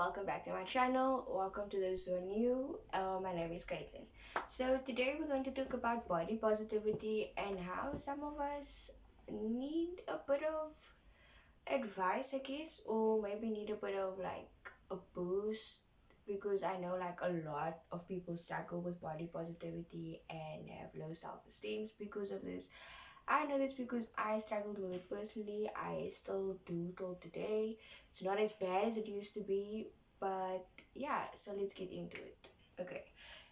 welcome back to my channel. Welcome to those who are new. My name is Caitlin. So today we're going to talk about body positivity and how some of us need a bit of advice, I guess, or maybe need a bit of like a boost because I know like a lot of people struggle with body positivity and have low self-esteem because of this. I know this because I struggled with it personally. I still do till today. It's not as bad as it used to be, but yeah, so let's get into it. Okay.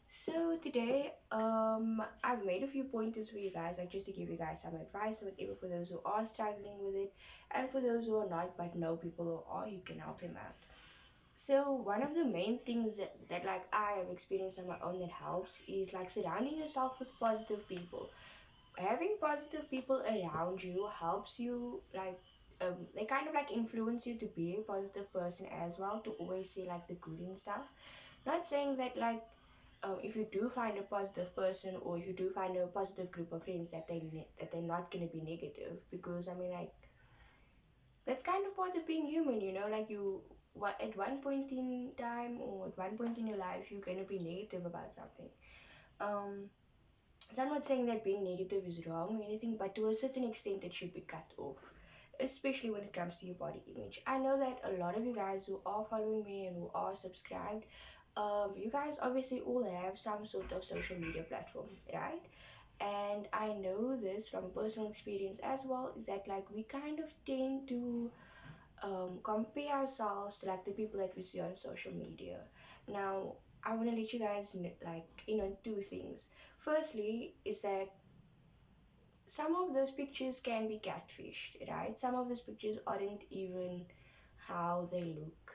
So today, I've made a few pointers for you guys, like just to give you guys some advice or whatever for those who are struggling with it, and for those who are not but know people who are, you can help them out. So one of the main things that like I have experienced on my own that helps is like surrounding yourself with positive people. Having positive people around you helps you like they kind of like influence you to be a positive person as well, to always see like the good in stuff. Not saying that like if you do find a positive person, or if you do find a positive group of friends, that that they're not going to be negative, because I mean like that's kind of part of being human, like at one point in time or at one point in your life you're going to be negative about something. um so I'm not saying that being negative is wrong or anything, but to a certain extent it should be cut off, especially when it comes to your body image. I know that a lot of you guys who are following me and who are subscribed, you guys obviously all have some sort of social media platform, right? And I know this from personal experience as well, is that like we kind of tend to compare ourselves to like the people that we see on social media. Now, I want to let you guys like two things. Firstly, is that some of those pictures can be catfished, right? Some of those pictures aren't even how they look,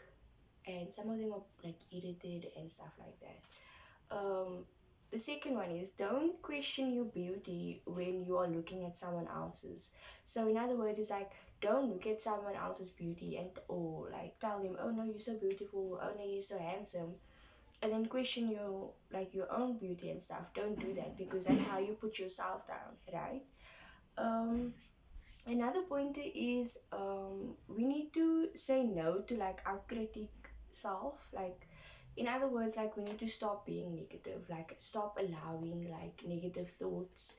and some of them are like edited and stuff like that. The second one is, don't question your beauty when you are looking at someone else's. So in other words, it's like, don't look at someone else's beauty and or like tell them, oh no, you're so beautiful, oh no, you're so handsome, and then question your own beauty and stuff. Don't do that, because that's how you put yourself down, right? um Another point is, we need to say no to like our critic self. Like, in other words, like we need to stop being negative, like stop allowing like negative thoughts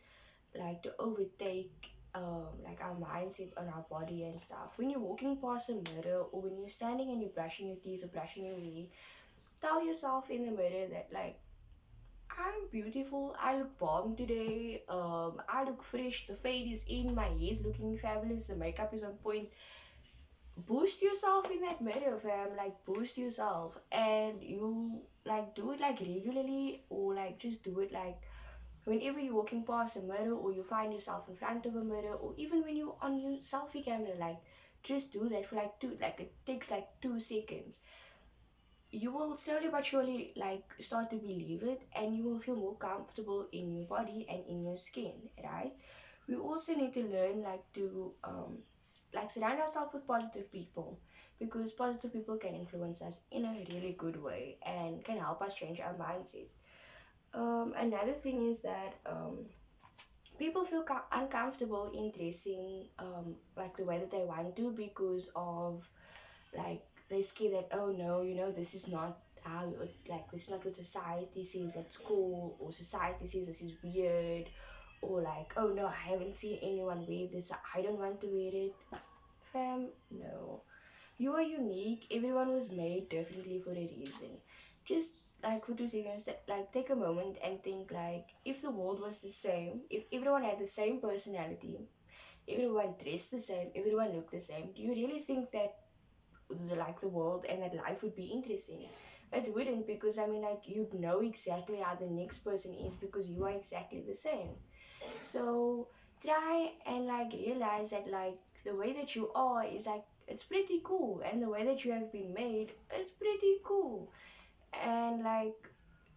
like to overtake like our mindset on our body and stuff. When you're walking past a mirror, or when you're standing and you're brushing your teeth or brushing your hair, tell yourself in the mirror that like, I'm beautiful, I look bomb today, I look fresh, the fade is in, my hair is looking fabulous, the makeup is on point. Boost yourself in that mirror, fam. Like, boost yourself, and you like do it like regularly, or like just do it like whenever you're walking past a mirror, or you find yourself in front of a mirror, or even when you're on your selfie camera. Like, just do that for like it takes like 2 seconds. You will slowly but surely like start to believe it, and you will feel more comfortable in your body and in your skin, right? We also need to learn like to like surround ourselves with positive people, because positive people can influence us in a really good way and can help us change our mindset. Another thing is that people feel uncomfortable in dressing like the way that they want to, because of like they scared that, oh no, this is not how like this is not what society says that's cool, or society says this is weird, or like, oh no, I haven't seen anyone wear this, so I don't want to wear it. Fam, no. You are unique. Everyone was made differently for a reason. Just like for 2 seconds, that like take a moment and think like, if the world was the same, if everyone had the same personality, everyone dressed the same, everyone looked the same, do you really think that the world and that life would be interesting? It wouldn't, because I mean like you'd know exactly how the next person is, because you are exactly the same. So try and like realize that like the way that you are is like, it's pretty cool, and the way that you have been made, it's pretty cool. And like,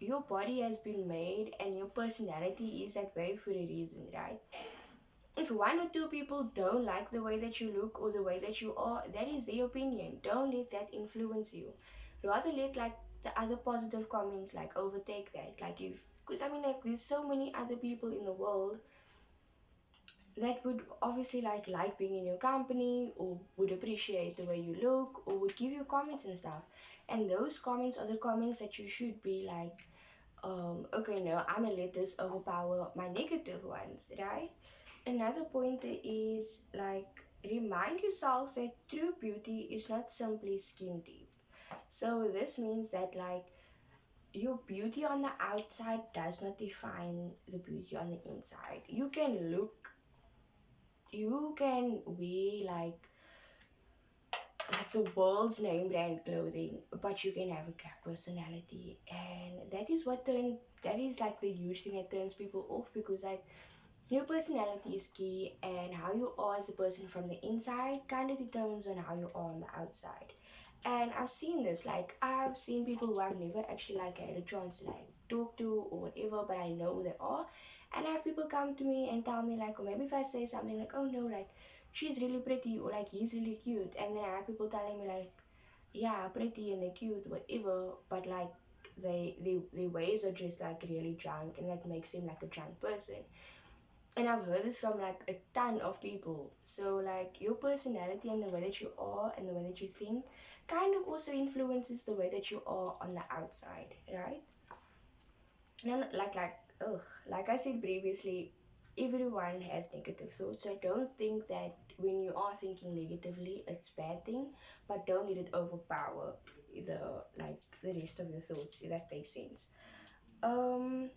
your body has been made and your personality is that way for a reason, right? If one or two people don't like the way that you look or the way that you are, that is their opinion. Don't let that influence you. Rather let like the other positive comments like overtake that. Like, if because I mean like there's so many other people in the world that would obviously like being in your company, or would appreciate the way you look, or would give you comments and stuff. And those comments are the comments that you should be like, okay, no, I'm gonna let this overpower my negative ones, right? Another point is like, remind yourself that true beauty is not simply skin deep. So this means that like, your beauty on the outside does not define the beauty on the inside. You can wear like the world's name brand clothing, but you can have a crap personality, and that is like the huge thing that turns people off, because like, your personality is key, and how you are as a person from the inside kind of determines on how you are on the outside. And I've seen this, like I've seen people who I've never actually like had a chance to like talk to or whatever, but I know who they are. And I have people come to me and tell me like, or maybe if I say something like, oh no, like she's really pretty, or like he's really cute, and then I have people telling me like, yeah, pretty and they're cute, whatever, but like their ways are just like really drunk, and that makes them like a drunk person. And I've heard this from like a ton of people. So like, your personality and the way that you are and the way that you think kind of also influences the way that you are on the outside, right? And ugh, like I said previously, everyone has negative thoughts. So don't think that when you are thinking negatively, it's bad thing, but don't let it overpower the the rest of your thoughts, if that makes sense. Um,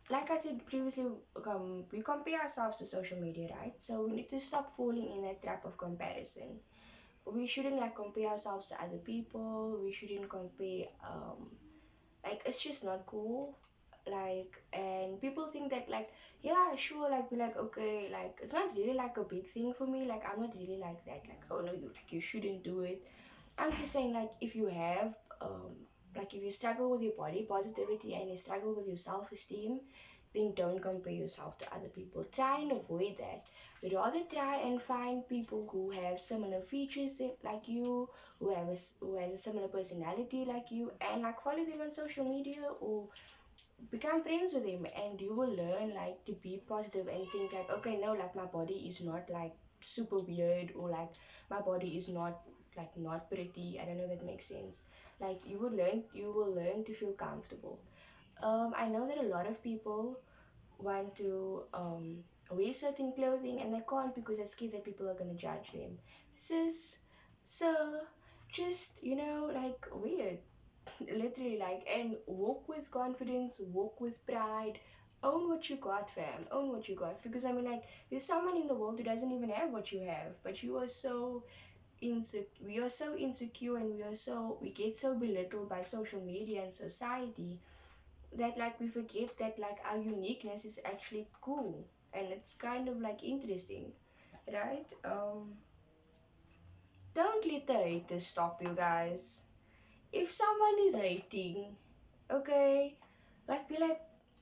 like I said previously, we compare ourselves to social media, right? So we need to stop falling in that trap of comparison. We shouldn't like compare ourselves to other people. We shouldn't compare. Like, it's just not cool. Like, and people think that like, yeah, sure, like be like, okay, like it's not really like a big thing for me. Like, I'm not really like that. Like, oh no, you shouldn't do it. I'm just saying, like, if you have like if you struggle with your body positivity and you struggle with your self-esteem, then don't compare yourself to other people. Try and avoid that. Rather try and find people who have similar features like you, who has a similar personality like you, and like follow them on social media or become friends with them, and you will learn like to be positive and think like, okay, no, like my body is not like super weird, or like my body is not like not pretty. I don't know if that makes sense. Like, you will learn to feel comfortable. I know that a lot of people want to wear certain clothing and they can't because they're scared that people are gonna judge them. Sis, sir, just like, wear it. Literally, like, and walk with confidence, walk with pride. Own what you got, fam. Own what you got. Because I mean, like, there's someone in the world who doesn't even have what you have, but you are so we are so insecure, and we get so belittled by social media and society, that like we forget that like our uniqueness is actually cool, and it's kind of like interesting, right? Don't let the haters stop you, guys. If someone is hating, okay, like, be like,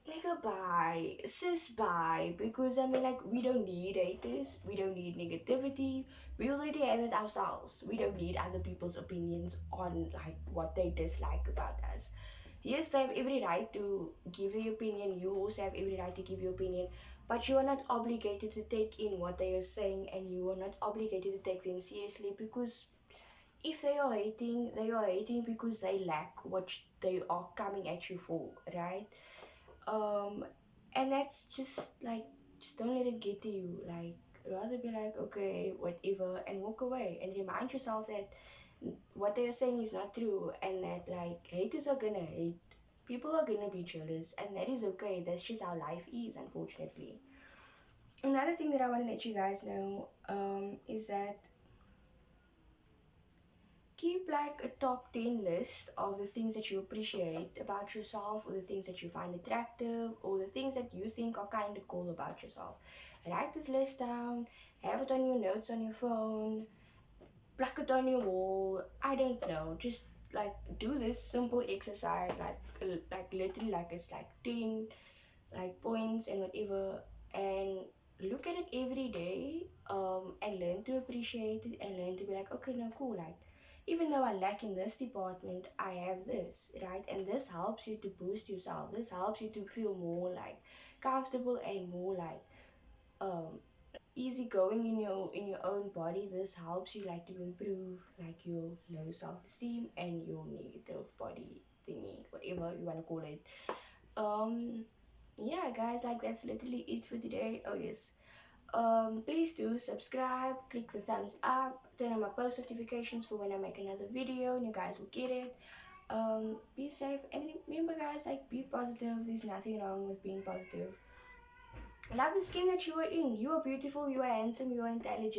nigga, bye, sis, bye, because I mean, like, we don't need haters, we don't need negativity, we already have it ourselves. We don't need other people's opinions on like what they dislike about us. Yes, they have every right to give their opinion. You also have every right to give your opinion, but you are not obligated to take in what they are saying, and you are not obligated to take them seriously, because if they are hating because they lack what they are coming at you for, right? Um, and that's just like, just don't let it get to you. Like, rather be like, okay, whatever, and walk away, and remind yourself that what they are saying is not true, and that like, haters are gonna hate. People are gonna be jealous, and that is okay. That's just how life is, unfortunately. Another thing that I want to let you guys know is that keep like a top 10 list of the things that you appreciate about yourself, or the things that you find attractive, or the things that you think are kind of cool about yourself. Write this list down, have it on your notes on your phone, plug it on your wall. I don't know, just like do this simple exercise, like literally, like it's like 10 like points and whatever, and look at it every day, and learn to appreciate it, and learn to be like, okay, no, cool, like, even though I lack in this department, I have this, right? And this helps you to boost yourself. This helps you to feel more like comfortable, and more like easygoing in your own body. This helps you like to improve like your low self-esteem and your negative body thingy, whatever you want to call it. um yeah guys, like that's literally it for today. Oh yes, please do subscribe, click the thumbs up, turn on my post notifications for when I make another video and you guys will get it. Be safe and remember guys, like be positive. There's nothing wrong with being positive. Love the skin that you are in. You are beautiful, you are handsome, you are intelligent.